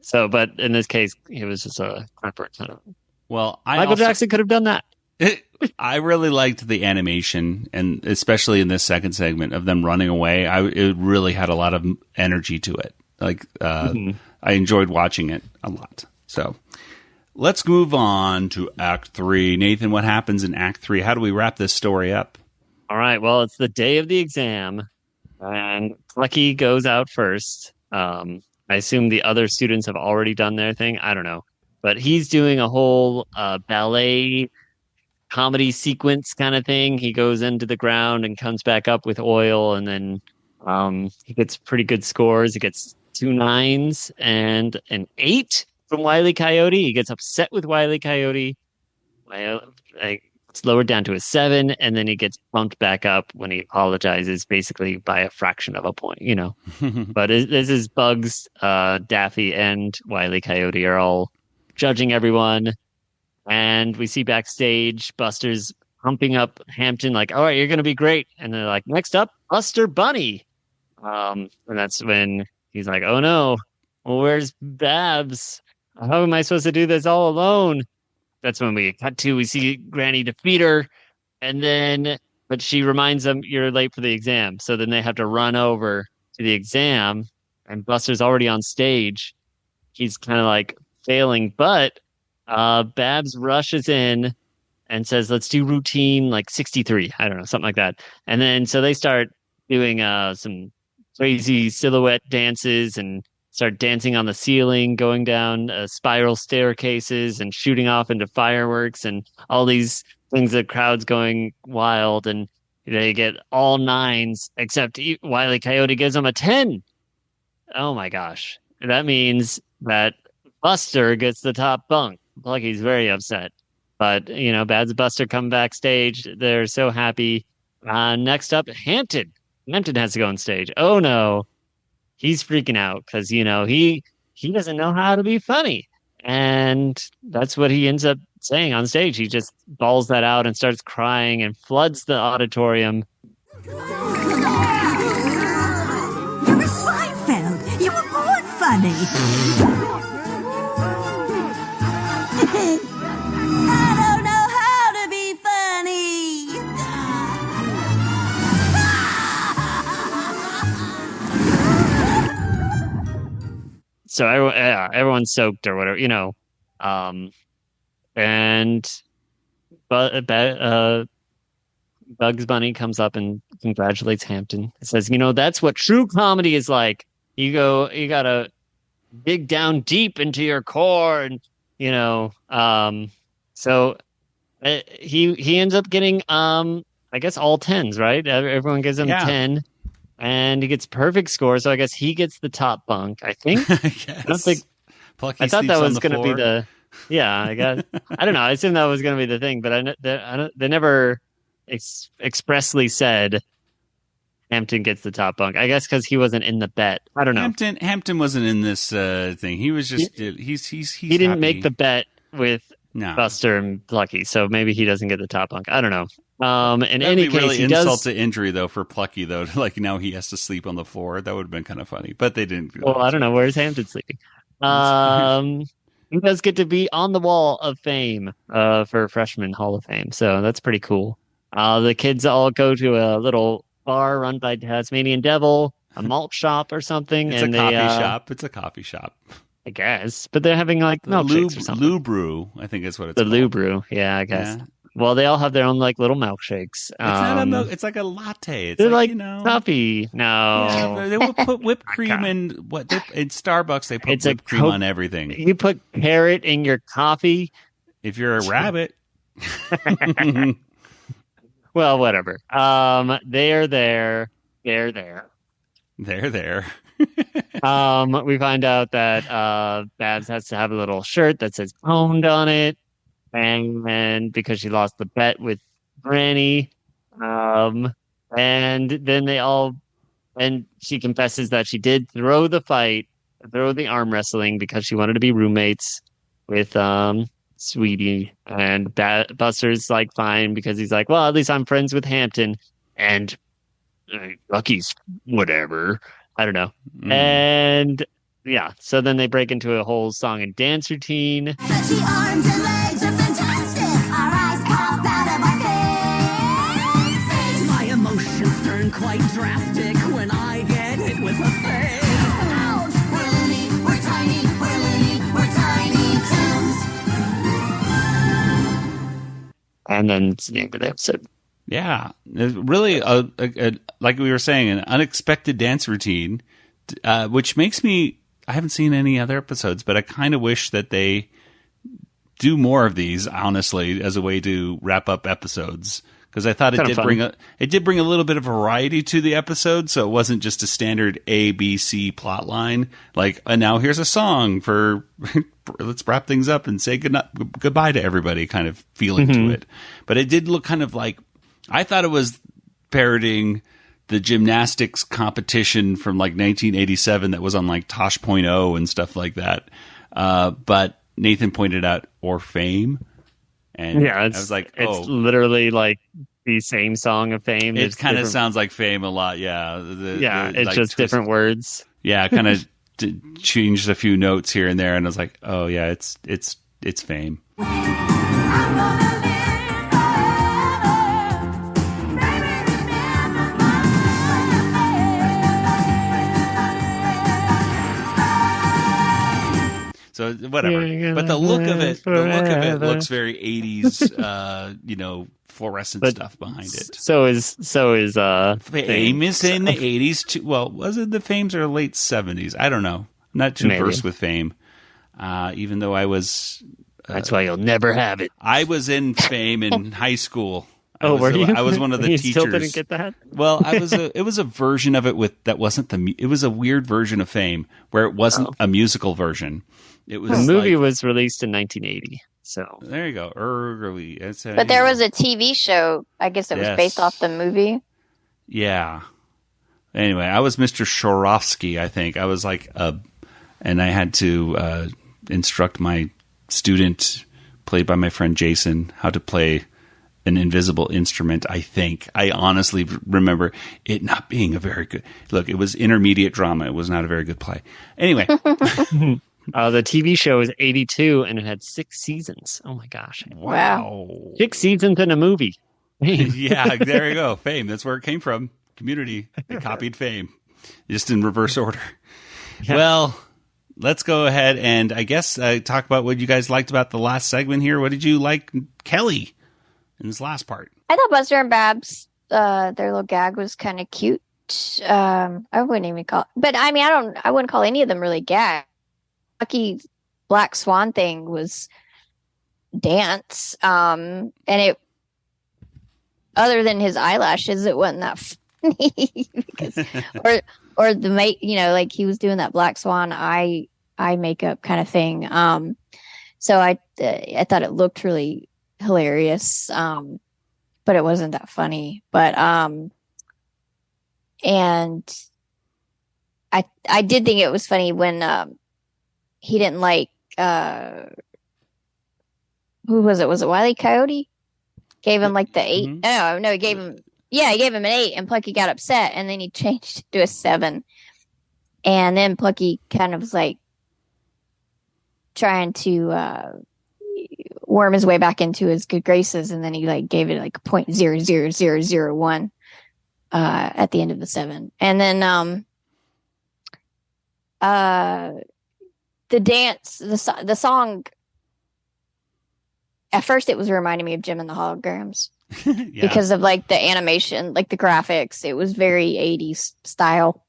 So, but in this case, it was just a corporate kind of. Well, Michael Jackson could have done that. I really liked the animation, and especially in this second segment of them running away. It really had a lot of energy to it. Like I enjoyed watching it a lot. So let's move on to Act 3. Nathan, what happens in Act 3? How do we wrap this story up? All right. Well, it's the day of the exam, and Plucky goes out first. I assume the other students have already done their thing. I don't know. But he's doing a whole ballet comedy sequence kind of thing. He goes into the ground and comes back up with oil, and then he gets pretty good scores. He gets 2 9s and an 8 from Wile E. Coyote. He gets upset with Wile E. Coyote. It's lowered down to a 7, and then he gets bumped back up when he apologizes, basically by a fraction of a point, But this is Bugs, Daffy, and Wile E. Coyote are all judging everyone, and we see backstage Buster's humping up Hampton like, all right, you're gonna be great, and they're like, next up, Buster Bunny, and that's when he's like, oh no, well, where's Babs? How am I supposed to do this all alone? That's when we see Granny defeat her, but she reminds them, you're late for the exam, so then they have to run over to the exam, and Buster's already on stage. He's kind of like failing, but Babs rushes in and says, let's do routine like 63. I don't know, something like that. And then so they start doing some crazy silhouette dances and start dancing on the ceiling, going down spiral staircases and shooting off into fireworks and all these things. The crowd's going wild, and they get all 9s except Wile E. Coyote gives them a 10. Oh my gosh. That means that Buster gets the top bunk. Plucky's very upset. But, Babs and Buster come backstage. They're so happy. Next up, Hampton. Hampton has to go on stage. Oh, no. He's freaking out because, he doesn't know how to be funny. And that's what he ends up saying on stage. He just bawls that out and starts crying and floods the auditorium. You're a Seinfeld. You were born funny. I don't know how to be funny. So everyone's soaked or whatever, and Bugs Bunny comes up and congratulates Hampton. It says, that's what true comedy is like. You gotta dig down deep into your core, and so he ends up getting I guess all 10s, right? Everyone gives him 10. And he gets perfect score, so I guess he gets the top bunk, I think. I don't think. Plucky I thought that was going to be the. Yeah, I guess. I don't know. I assume that was going to be the thing, but they never expressly said Hampton gets the top bunk. I guess because he wasn't in the bet. I don't know. Hampton wasn't in this thing. He was just he didn't happy. make the bet with No. Buster and Plucky, so maybe he doesn't get the top bunk. I don't know. In That'd any be case, really he insult does. to injury though for Plucky though. Like now he has to sleep on the floor. That would have been kind of funny, but they didn't. Do Well, that, I don't know. Where's Hampton sleeping? He does get to be on the wall of fame for Freshman Hall of Fame, so that's pretty cool. The kids all go to a little bar run by Tasmanian Devil, a malt shop or something, It's and a they coffee shop. It's a coffee shop. I guess, but they're having like milkshakes or something. Lou Brew, I think is what it's The called. Lou Brew, yeah, I guess. Yeah. Well, they all have their own like little milkshakes. It's not a milk. It's like a latte. It's They're like, like coffee. No, Yeah, they will put whipped cream in in Starbucks. They put whipped cream on everything. You put carrot in your coffee. If you're a rabbit, well, whatever. They're there. they're there. We find out that Babs has to have a little shirt that says owned on it. And because she lost the bet with Granny. And then and she confesses that she did throw the arm wrestling because she wanted to be roommates with Sweetie. And Buster's like fine because he's like, well, at least I'm friends with Hampton. And Lucky's whatever. I don't know. And yeah, so then they break into a whole song and dance routine. Stretchy arms and legs are fantastic. Our eyes pop out of our faces. My emotions turn quite drastic when I get hit with a face. Ouch! We're loony, we're tiny, we're loony, we're Tiny Toons. And then it's the end of the episode. Yeah, it's really like we were saying, an unexpected dance routine, which makes me. I haven't seen any other episodes, but I kind of wish that they do more of these, honestly, as a way to wrap up episodes. Because I thought it did bring a little bit of variety to the episode, so it wasn't just a standard A, B, C plot line. Like, and now here's a song for let's wrap things up and say goodbye to everybody kind of feeling to it. But it did look kind of like, I thought it was parodying the gymnastics competition from like 1987 that was on like Tosh.0 and stuff like that. But Nathan pointed out, or Fame. And yeah, I was like, it's literally like the same song of Fame. It kind of sounds like Fame a lot. Yeah. It's like just different words. Yeah. Kind of changed a few notes here and there. And I was like, oh yeah, it's Fame. So whatever, but the look of it looks very 80s, fluorescent stuff behind it. So is Fame is in the 80s too. Well, was it the Fames or late 70s? I don't know. I'm not too versed with Fame, even though I was. That's why you'll never have it. I was in Fame in high school. Were you? I was one of the teachers. Still didn't get that? Well, it was a version of it it was a weird version of Fame where it wasn't a musical version. It was the movie was released in 1980. So there you go. Early. But there was a TV show. I guess it was based off the movie. Yeah. Anyway, I was Mr. Shorovsky, I think. I was like and I had to instruct my student, played by my friend Jason, how to play an invisible instrument, I think. I honestly remember it not being a very good... Look, it was intermediate drama. It was not a very good play. Anyway. The TV show is 82, and it had 6 seasons. Oh, my gosh. Wow. 6 seasons in a movie. Yeah, there you go. Fame. That's where it came from. Community. They copied Fame. Just in reverse order. Yeah. Well, let's go ahead and, I guess, talk about what you guys liked about the last segment here. What did you like, Kelly, in this last part? I thought Buster and Babs, their little gag was kind of cute. I wouldn't even call it. But, I mean, I wouldn't call any of them really gag. Lucky Black Swan thing was dance. And it, other than his eyelashes, it wasn't that funny. Because, or the mate, like he was doing that Black Swan eye makeup kind of thing. So I thought it looked really hilarious. But it wasn't that funny. But, and I did think it was funny when, he didn't like, what who was it? Was it Wile E. Coyote? Gave him like the 8. Mm-hmm. No, he gave him an 8, and Plucky got upset, and then he changed it to a 7. And then Plucky kind of was like trying to worm his way back into his good graces, and then he like gave it like a 0.00001 at the end of the 7. And then the dance, the song, at first it was reminding me of Jim and the Holograms. Yeah. Because of like the animation, like the graphics. It was very 80s style.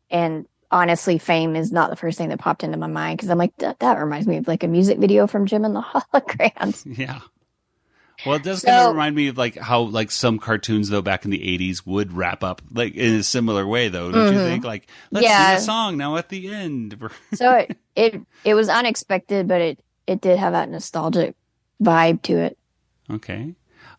And honestly, Fame is not the first thing that popped into my mind, because I'm like, that reminds me of like a music video from Jim and the Holograms. Yeah. Well, it does kind of remind me of like how like some cartoons though back in the 80s would wrap up like in a similar way though, don't you think? Like, let's sing a song now at the end. So it was unexpected, but it did have that nostalgic vibe to it. Okay.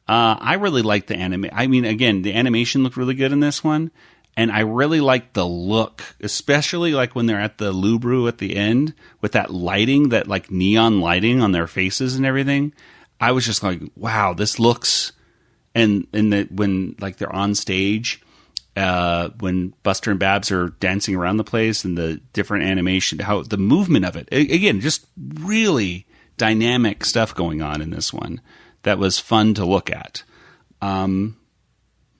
I really like the anime. I mean, again, the animation looked really good in this one. And I really like the look, especially like when they're at the Lubru at the end with that lighting, that like neon lighting on their faces and everything. I was just like, wow, this looks, and when like they're on stage, when Buster and Babs are dancing around the place and the different animation, how the movement of it, again, just really dynamic stuff going on in this one that was fun to look at. For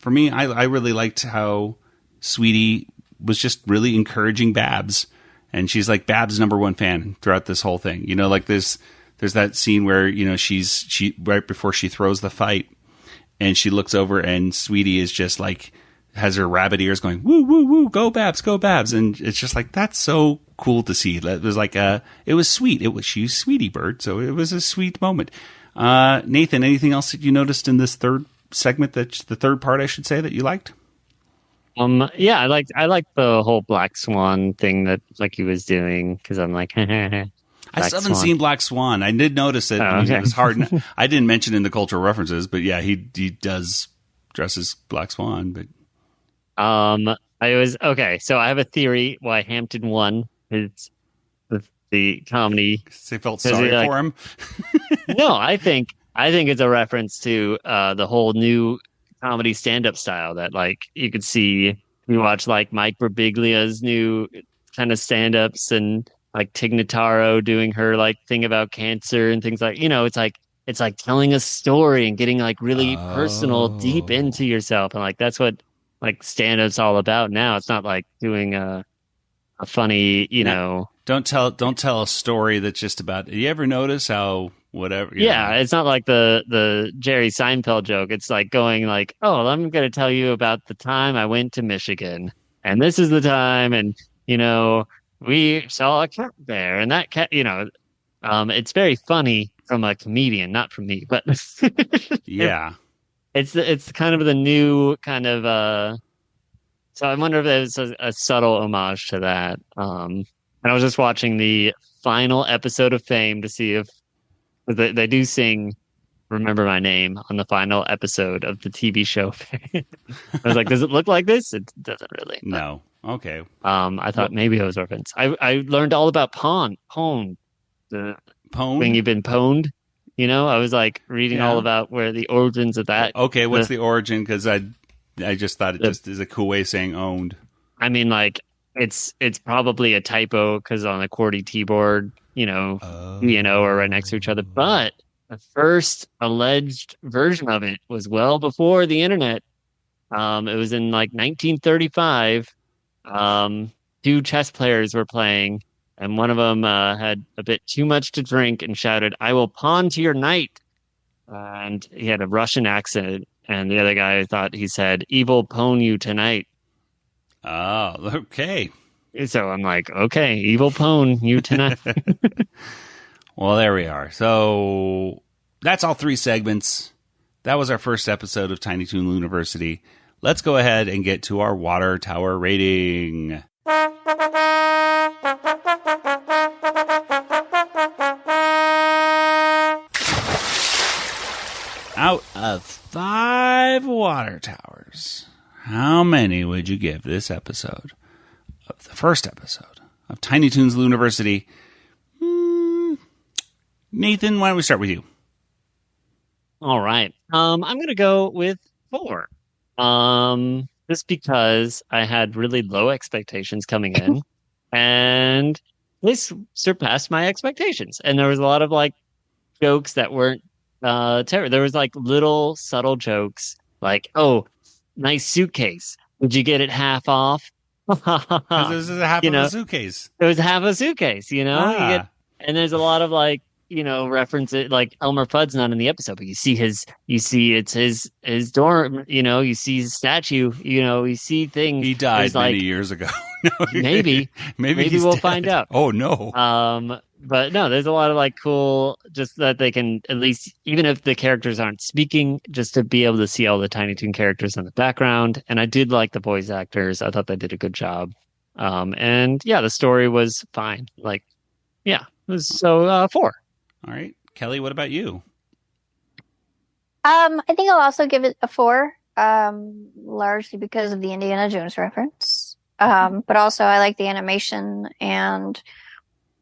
me, I really liked how Sweetie was just really encouraging Babs, and she's like Babs' #1 fan throughout this whole thing. You know, like there's that scene where, you know, she right before she throws the fight, and she looks over and Sweetie is just like has her rabbit ears going, woo, woo, woo, go Babs. And it's just like, that's so cool to see. That was like it was sweet. She's Sweetie Bird. So it was a sweet moment. Nathan, anything else that you noticed in this third segment, the third part, I should say, that you liked? Yeah, I liked the whole Black Swan thing that Lucky was doing, because I'm like, I still haven't seen Black Swan. I did notice it. I mean, it was hard. I didn't mention in the cultural references, but yeah, he does dress as Black Swan. But so I have a theory why Hampton won is the comedy. They felt sorry for him. No, I think it's a reference to the whole new comedy stand-up style that like you could see. We watch like Mike Birbiglia's new kind of stand-ups, and like Tig Notaro doing her like thing about cancer and things like, you know, it's like telling a story and getting like really personal, deep into yourself, and like that's what like stand-up's all about now. It's not like doing a funny, you know. Don't tell a story that's just about. You ever notice how whatever? Yeah, know. It's not like the Jerry Seinfeld joke. It's like going like, oh, I'm going to tell you about the time I went to Michigan, and this is the time, and you know, we saw a cat there, and that cat, you know, it's very funny from a comedian, not from me, but yeah, it's kind of the new kind of. So I wonder if there's a subtle homage to that. And I was just watching the final episode of Fame to see if they do sing "Remember My Name" on the final episode of the TV show. I was like, does it look like this? It doesn't really. But, no. Okay. I thought maybe it was reference. I learned all about pwned. The pwned? When you've been pwned, you know, I was like reading all about where the origins of that. Okay, what's the origin? Because I just thought it just is a cool way of saying owned. I mean, like it's probably a typo because on the QWERTY keyboard, you know, E and O are right next to each other. But the first alleged version of it was well before the internet. It was in like 1935. 2 chess players were playing, and one of them had a bit too much to drink and shouted, "I will pawn to your knight." And he had a Russian accent, and the other guy thought he said, "Evil pwn you tonight." Oh, okay. So I'm like, okay, evil pwn you tonight. Well, there we are. So that's all 3 segments. That was our first episode of Tiny Toon Looniversity. Let's go ahead and get to our water tower rating. Out of 5 water towers, how many would you give this episode of the first episode of Tiny Toons Looniversity? Nathan, why don't we start with you? All right. I'm gonna go with 4. Just because I had really low expectations coming in, and this surpassed my expectations. And there was a lot of like jokes that weren't terrible. There was like little subtle jokes, like, "Oh, nice suitcase. Did you get it half off?" Because this is half of a suitcase. It was half a suitcase, you know? Ah. And there's a lot of like, references, like Elmer Fudd's not in the episode, but you see it's his dorm, you see his statue, you see things. He died many like, years ago. maybe we'll find out. Oh no. But no, there's a lot of like cool, just that they can at least, even if the characters aren't speaking, just to be able to see all the Tiny Toon characters in the background. And I did like the voice actors. I thought they did a good job. And yeah, the story was fine. Like, yeah, it was 4. All right. Kelly, what about you? I think I'll also give it a 4, largely because of the Indiana Jones reference. But also I like the animation, and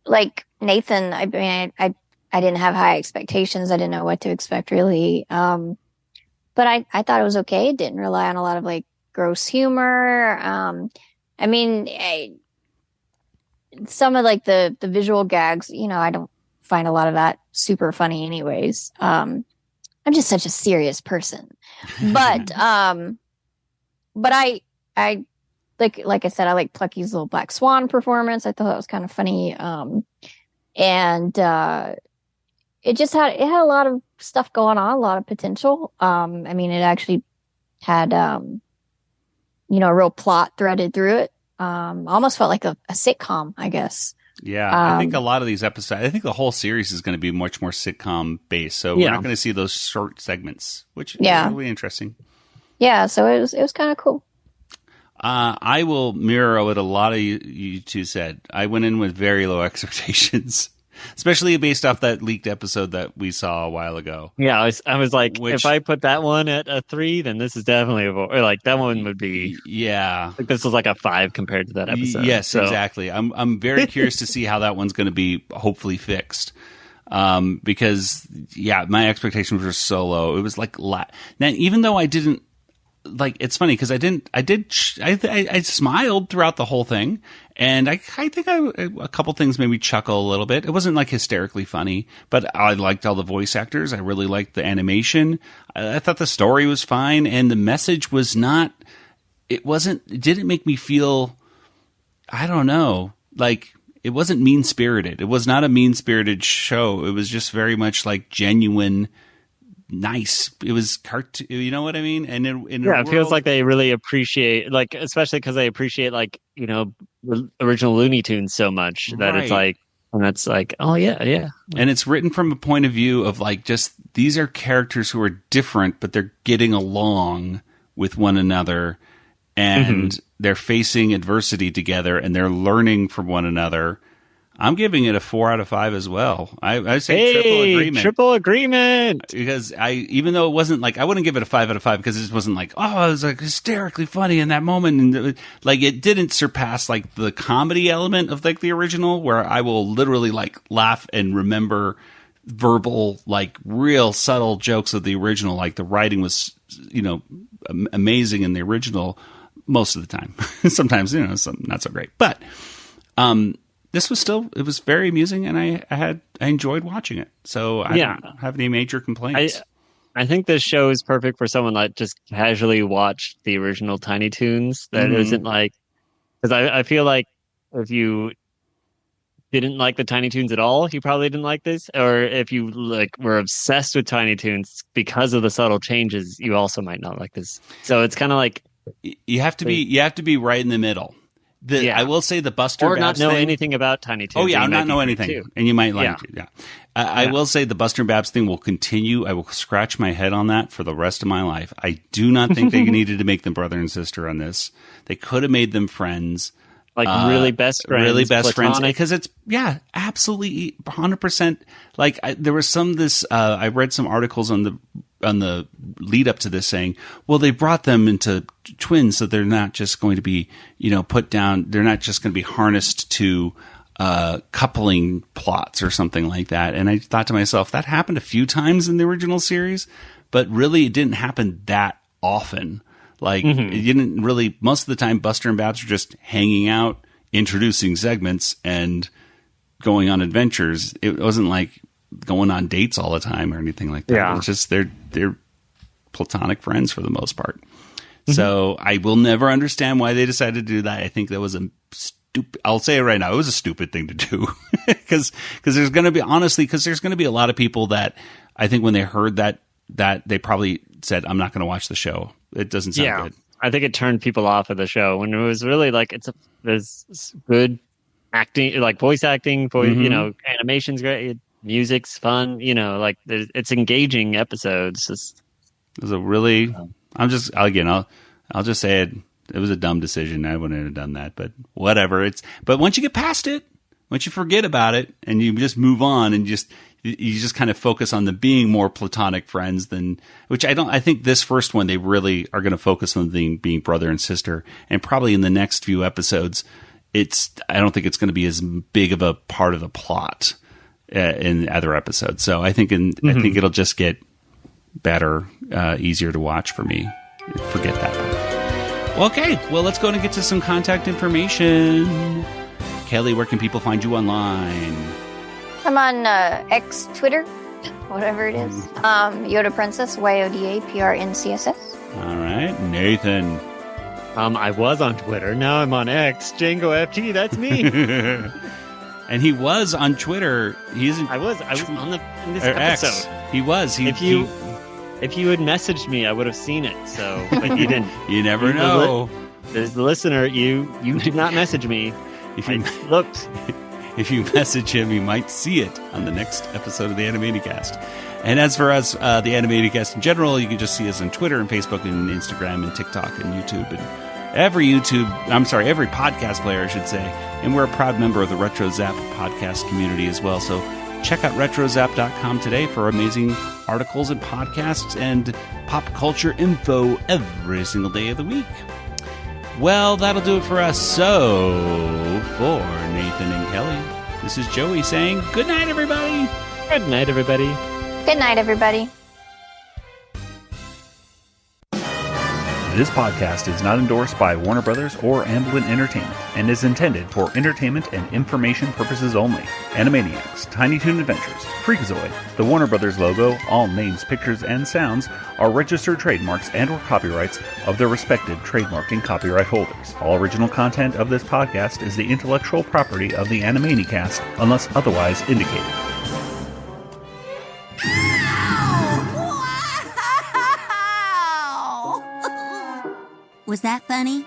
like Nathan, I mean, I didn't have high expectations. I didn't know what to expect really. But I thought it was okay. It didn't rely on a lot of like gross humor. I mean, some of like the visual gags, I don't find a lot of that super funny anyways. I'm just such a serious person, but I like I said, I like Plucky's little Black Swan performance. I thought that was kind of funny. And it had a lot of stuff going on, a lot of potential. I mean, it actually had, a real plot threaded through it. Almost felt like a sitcom, I guess. Yeah, I think a lot of these episodes, I think the whole series is going to be much more sitcom based. So we're not going to see those short segments, which is really interesting. Yeah, so it was kind of cool. I will mirror what a lot of you two said. I went in with very low expectations, especially based off that leaked episode that we saw a while ago. Yeah, I was like, if I put that one at a 3, then this is definitely a 4. Or like that one would be. Yeah, like this was like a 5 compared to that episode. Yes, exactly. I'm very curious to see how that one's going to be hopefully fixed. Because my expectations were so low. It was like now, even though I didn't. Like, it's funny because I smiled throughout the whole thing, and I think a couple things made me chuckle a little bit. It wasn't like hysterically funny, but I liked all the voice actors. I really liked the animation. I thought the story was fine, and the message was not. It didn't make me feel. I don't know. Like, it wasn't mean spirited. It was not a mean spirited show. It was just very much like genuine. Nice. It was you know what I mean? And it feels like they really appreciate, like, especially because they appreciate, like, original Looney Tunes so much that it's like, and that's like, oh yeah. And it's written from a point of view of like, just these are characters who are different, but they're getting along with one another, and they're facing adversity together, and they're learning from one another. I'm giving it a 4 out of 5 as well. I say triple agreement. Triple agreement. Because even though it wasn't like, I wouldn't give it a 5 out of 5 because it just wasn't like, oh, it was like hysterically funny in that moment. And like, it didn't surpass like the comedy element of like the original, where I will literally like laugh and remember verbal, like real subtle jokes of the original. Like the writing was, amazing in the original most of the time. Sometimes, some not so great, but, this was it was very amusing, and I enjoyed watching it. So I don't have any major complaints. I think this show is perfect for someone that just casually watched the original Tiny Toons. That isn't like, because I feel like if you didn't like the Tiny Toons at all, you probably didn't like this. Or if you like were obsessed with Tiny Toons because of the subtle changes, you also might not like this. So it's kind of like you have to be right in the middle. I will say the Buster or Babs not know thing, anything about Tiny Toons. Oh yeah, not know anything, and you might like it. Yeah, I will say the Buster Babs thing will continue. I will scratch my head on that for the rest of my life. I do not think they needed to make them brother and sister on this. They could have made them friends, like really best friends, friends, because it's absolutely 100%. Like there was I read some articles on the lead up to this saying, well, they brought them into twins, so they're not just going to be, put down. They're not just going to be harnessed to coupling plots or something like that. And I thought to myself, that happened a few times in the original series, but really it didn't happen that often. Like it didn't really, most of the time Buster and Babs are just hanging out, introducing segments and going on adventures. It wasn't like going on dates all the time or anything like that. Yeah. It's just they're platonic friends for the most part. So I will never understand why they decided to do that. I think that was a stupid, I'll say it right now, it was a stupid thing to do. Because there's going to be, honestly, because there's going to be a lot of people that I think when they heard that they probably said, I'm not going to watch the show. It doesn't sound good. I think it turned people off of the show when it was really like there's good acting, like voice acting, you know, animation's great, music's fun, you know, like it's engaging episodes. It was a really, I'll just say it. It was a dumb decision. I wouldn't have done that, but whatever. But once you get past it, once you forget about it and you just move on and you just kind of focus on the being more platonic friends I think this first one, they really are going to focus on being brother and sister. And probably in the next few episodes, I don't think it's going to be as big of a part of the plot in other episodes. So I think I think it'll just get better, easier to watch for me. Forget that part. Well, okay. Well, let's go and get to some contact information. Kelly, where can people find you online? I'm on X, Twitter, whatever it is. Yoda Princess, YODAPRNCSS. All right. Nathan. I was on Twitter. Now I'm on X. Django FT, that's me. And he was on Twitter. I was on in this episode. X. He was. If you had messaged me, I would have seen it. So, but you didn't. You never know. As the listener, you did not message me. If you looked. If you message him, you might see it on the next episode of the Animanicast. And as for us, the Animanicast in general, you can just see us on Twitter and Facebook and Instagram and TikTok and YouTube and every podcast player, I should say. And we're a proud member of the RetroZap podcast community as well. So check out retrozap.com today for amazing articles and podcasts and pop culture info every single day of the week. Well, that'll do it for us. So, for Nathan and Kelly, this is Joey saying good night, everybody. Good night, everybody. Good night, everybody. This podcast is not endorsed by Warner Brothers or Amblin Entertainment and is intended for entertainment and information purposes only. Animaniacs, Tiny Toon Adventures, Freakazoid, the Warner Brothers logo, all names, pictures, and sounds are registered trademarks and/or copyrights of their respective trademark and copyright holders. All original content of this podcast is the intellectual property of the Animanicast unless otherwise indicated. Was that funny?